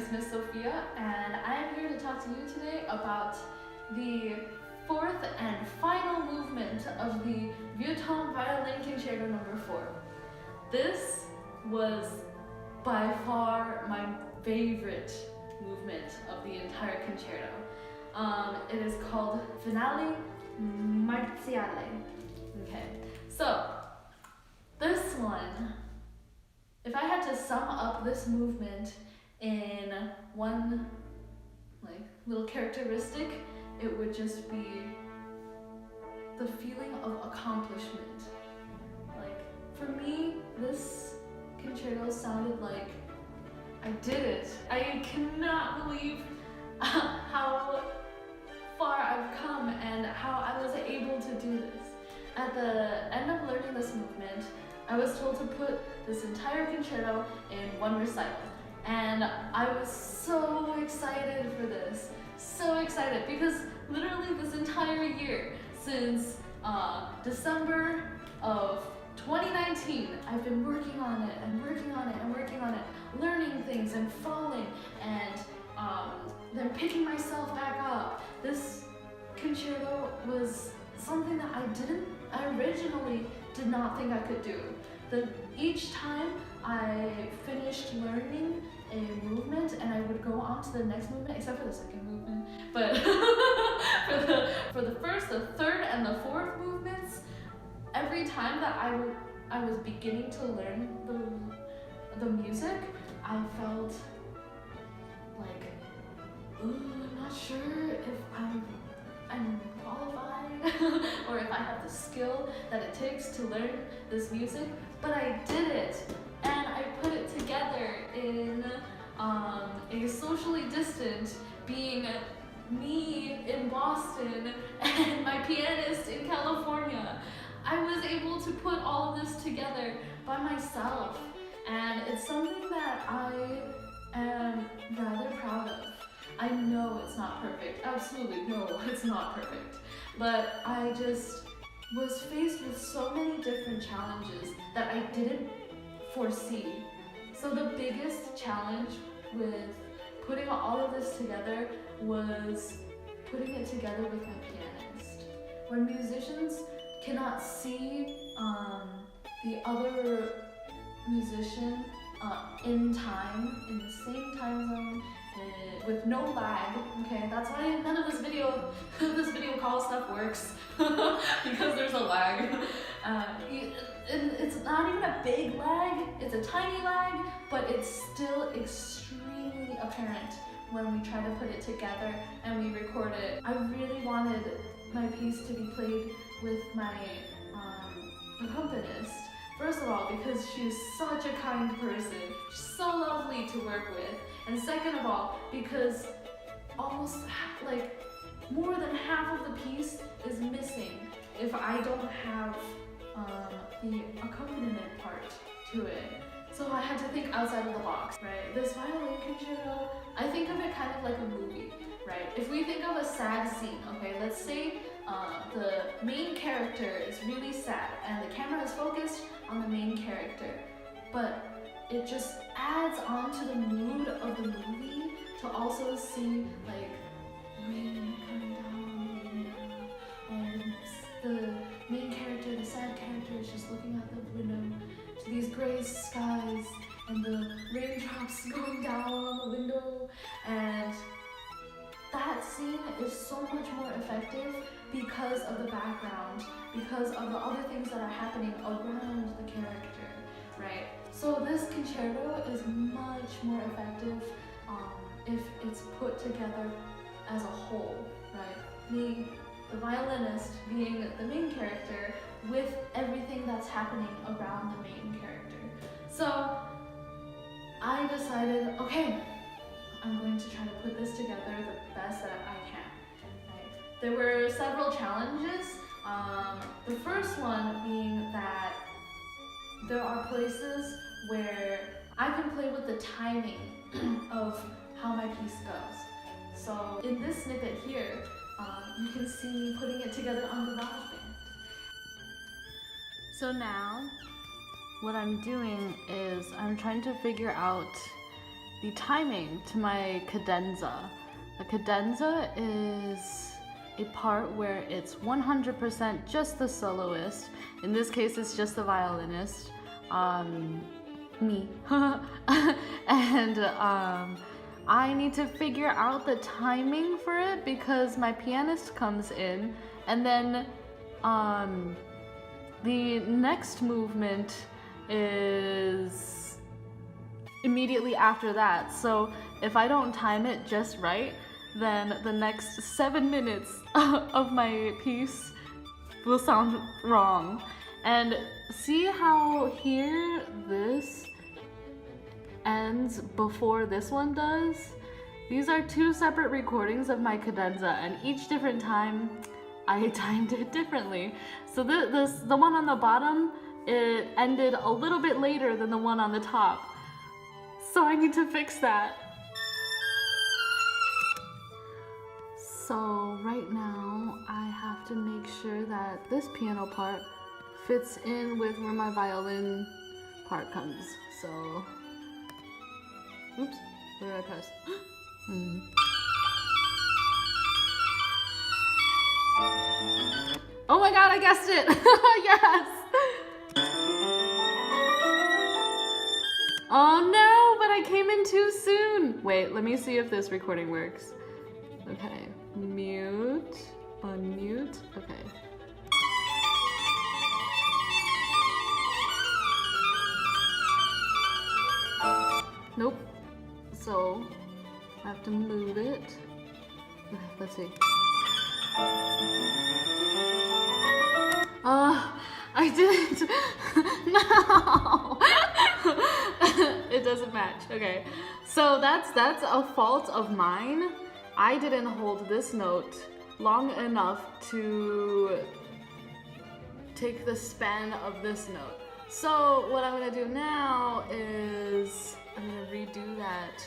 is Miss Sophia, and I am here to talk to you today about the fourth and final movement of the Vieuxtemps Violin Concerto No. 4. This was by far my favorite movement of the entire concerto. It is called Finale Marziale. Okay, so this one, if I had to sum up this movement in one little characteristic, it would just be the feeling of accomplishment. For me, this concerto sounded like I did it. I cannot believe how far I've come and how I was able to do this. At the end of learning this movement, I was told to put this entire concerto in one recital. And I was so excited for this. So excited, because literally this entire year, since December of 2019, I've been working on it and working on it and working on it, learning things and falling and then picking myself back up. This concerto was something that I originally did not think I could do. Each time I finished learning a movement and I would go on to the next movement, except for the second movement, but for the first, the third, and the fourth movements, every time that I was beginning to learn the music, I felt like, I'm not sure if I'm qualified or if I have the skill that it takes to learn this music, but I did it, and I put it together in a socially distant, being me in Boston and my pianist in California. I was able to put all of this together by myself, and it's something that I am rather proud of. I know it's not perfect, absolutely no, it's not perfect, but I just was faced with so many different challenges that I didn't foresee. So the biggest challenge with putting all of this together was putting it together with my pianist. When musicians cannot see the other musician in time, in the same time zone, with no lag, okay? That's why none of this video call stuff works, because there's a lag. It's not even a big lag, it's a tiny lag, but it's still extremely apparent when we try to put it together and we record it. I really wanted my piece to be played with my accompanist. First of all, because she's such a kind person, she's so lovely to work with, and second of all, because almost more than half of the piece is missing if I don't have the accompaniment part to it. So I had to think outside of the box, right? This violin concerto, I think of it kind of like a movie, right? If we think of a sad scene, okay, let's say the main character is really sad and the camera is focused on the main character, but it just adds on to the mood of the movie to also see rain coming down the window, and the main character, the sad character, is just looking out the window to these gray skies and the raindrops going down on the window, and that scene is so much more effective because of the background, because of the other things that are happening around the character, right? So this concerto is much more effective if it's put together as a whole, right? Me, the violinist, being the main character with everything that's happening around the main character. So I decided, okay, I'm going to try to put this together the best that I can. Right? There were several challenges. The first one being that there are places where I can play with the timing of how my piece goes. So in this snippet here, you can see me putting it together on GarageBand. So now, what I'm doing is I'm trying to figure out the timing to my cadenza. A cadenza is a part where it's 100% just the soloist. In this case, it's just the violinist, me. And I need to figure out the timing for it because my pianist comes in, and then the next movement is immediately after that. So if I don't time it just right, then the next 7 minutes of my piece will sound wrong. And see how here this ends before this one does? These are 2 separate recordings of my cadenza, and each different time I timed it differently. So the one on the bottom, it ended a little bit later than the one on the top. So I need to fix that. So right now I have to make sure that this piano part fits in with where my violin part comes. So, oops, where did I press? Oh my god, I guessed it! Yes! Oh no, but I came in too soon. Wait, let me see if this recording works. Okay, mute, unmute, okay. Nope, so I have to move it. Okay, let's see. I didn't. No. It doesn't match. Okay. So that's a fault of mine. I didn't hold this note long enough to take the span of this note. So what I'm gonna do now is I'm gonna redo that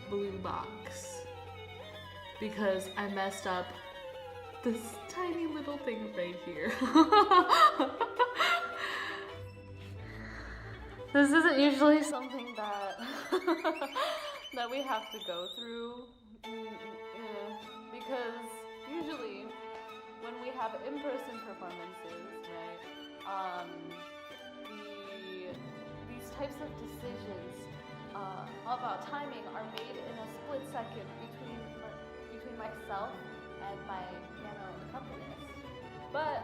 blue box because I messed up this tiny little thing right here. This isn't usually something that that we have to go through, because usually when we have in-person performances, right, these types of decisions about timing are made in a split second between myself and my piano accompanist. But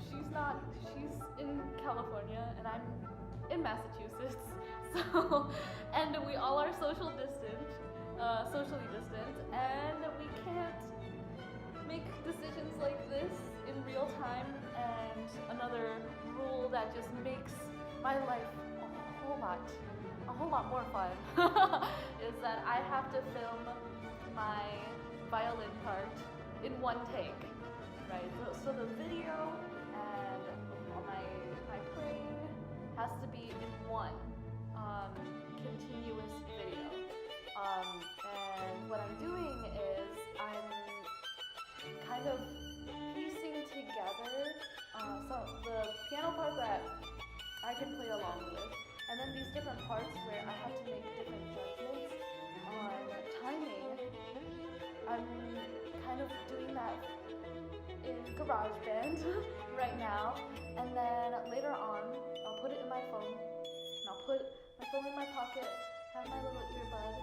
she's in California and I'm in Massachusetts, so, and we all are socially distant, and we can't make decisions like this in real time. And another rule that just makes my life a whole lot more fun is that I have to film my violin part in one take, right? So the video and my playing has to be in one continuous video. And what I'm doing is I'm kind of piecing together so the piano part that I can play along with, and then these different parts where I have to make different judgments on timing. I'm kind of doing that in GarageBand right now, and then later on I'll put it in my phone, and I'll put my phone in my pocket, have my little earbud,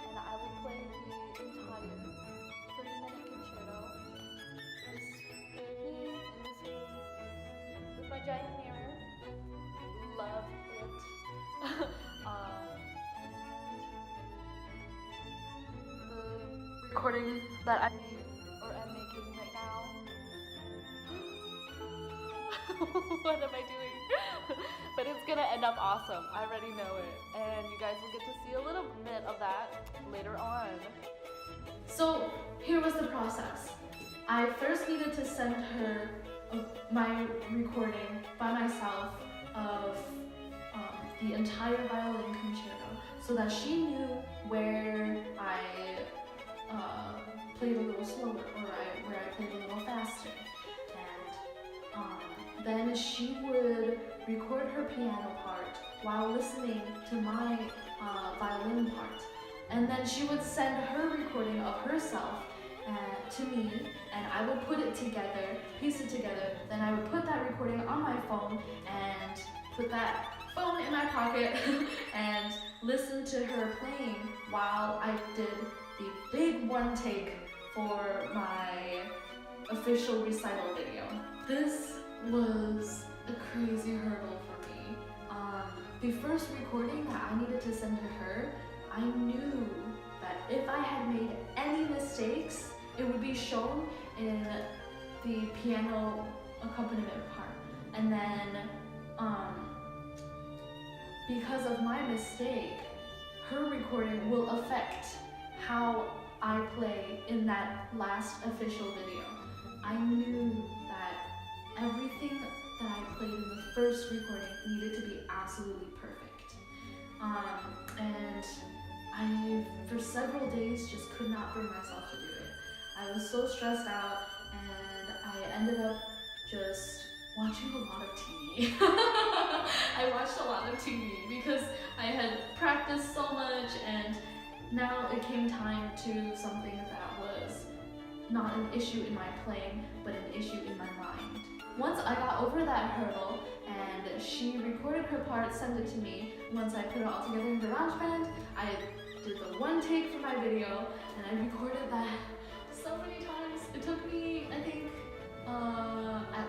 and I will play the entire 30-minute concerto just with me in this room with my giant mirror. Love it. The recording that I made or am making right now. What am I doing? But it's gonna end up awesome. I already know it. And you guys will get to see a little bit of that later on. So here was the process. I first needed to send her my recording by myself of the entire violin concerto so that she knew where I played a little slower or where I played a little faster. And then she would record her piano part while listening to my violin part. And then she would send her recording of herself to me, and I would put it together, piece it together. Then I would put that recording on my phone and put that phone in my pocket and listen to her playing while I did the big one take for my official recital video. This was a crazy hurdle for me. The first recording that I needed to send to her, I knew that if I had made any mistakes, it would be shown in the piano accompaniment part. And then, because of my mistake, her recording will affect how I play in that last official video. I knew that everything that I played in the first recording needed to be absolutely perfect. And I, for several days, just could not bring myself to do it. I was so stressed out, and I ended up just watching a lot of TV. I watched a lot of TV because I had practiced so much, and now it came time to something that was not an issue in my playing, but an issue in my mind. Once I got over that hurdle and she recorded her part, sent it to me, once I put it all together in GarageBand, I did the one take for my video, and I recorded that so many times. It took me, I think, at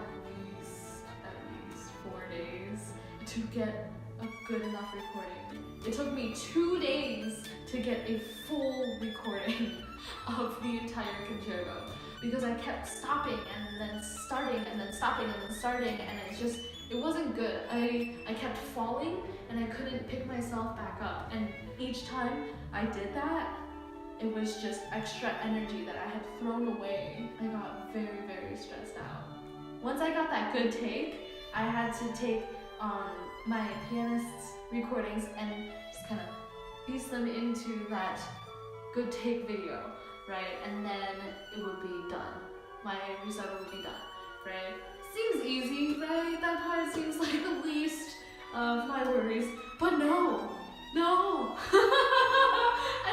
least 4 days to get a good enough recording. It took me 2 days to get a full recording of the entire concerto because I kept stopping and then starting and then stopping and then starting, and it wasn't good. I kept falling and I couldn't pick myself back up, and each time I did that, it was just extra energy that I had thrown away. I got very, very stressed out. Once I got that good take, I had to take my pianist's recordings and just kind of piece them into that good take video, right? And then it would be done. My recital would be done, right? Seems easy, right? That part seems like the least of my worries, but no. I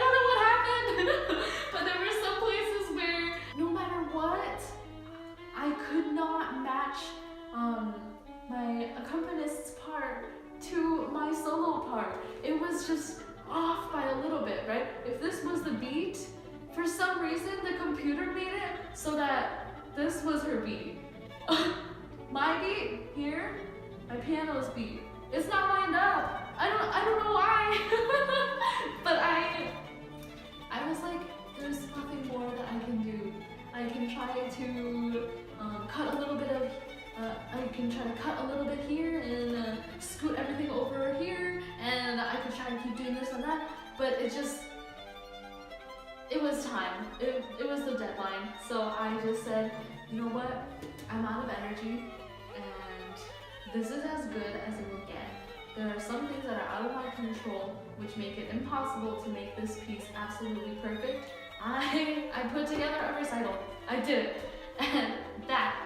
don't know what happened, but there were some places where no matter what, I could not match my accompanist's part to my solo part. It was just off by a little bit, right? If this was the beat, for some reason the computer made it so that this was her beat. My beat here, my piano's beat, it's not lined up. I don't know why. But I was like, there's nothing more that I can do. I can try to cut a little bit of I can try to cut a little bit here and scoot everything over here, and I could try to keep doing this and that, but it was time. It was the deadline. So I just said, you know what? I'm out of energy, and this is as good as it will get. There are some things that are out of my control, which make it impossible to make this piece absolutely perfect. I put together a recital. I did it. And that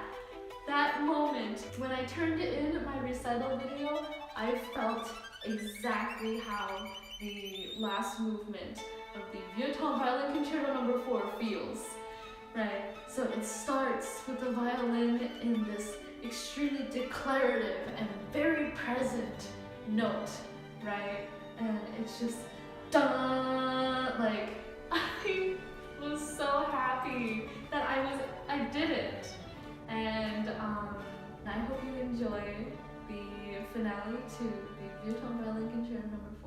moment, when I turned it in my recital video, I felt exactly how the last movement of the Vieuxtemps Violin Concerto No. 4 feels, right? So it starts with the violin in this extremely declarative and very present note, right? And it's just dun, like, I was so happy that I did it. And I hope you enjoy the finale to the Vieuxtemps Violin Concerto No. 4.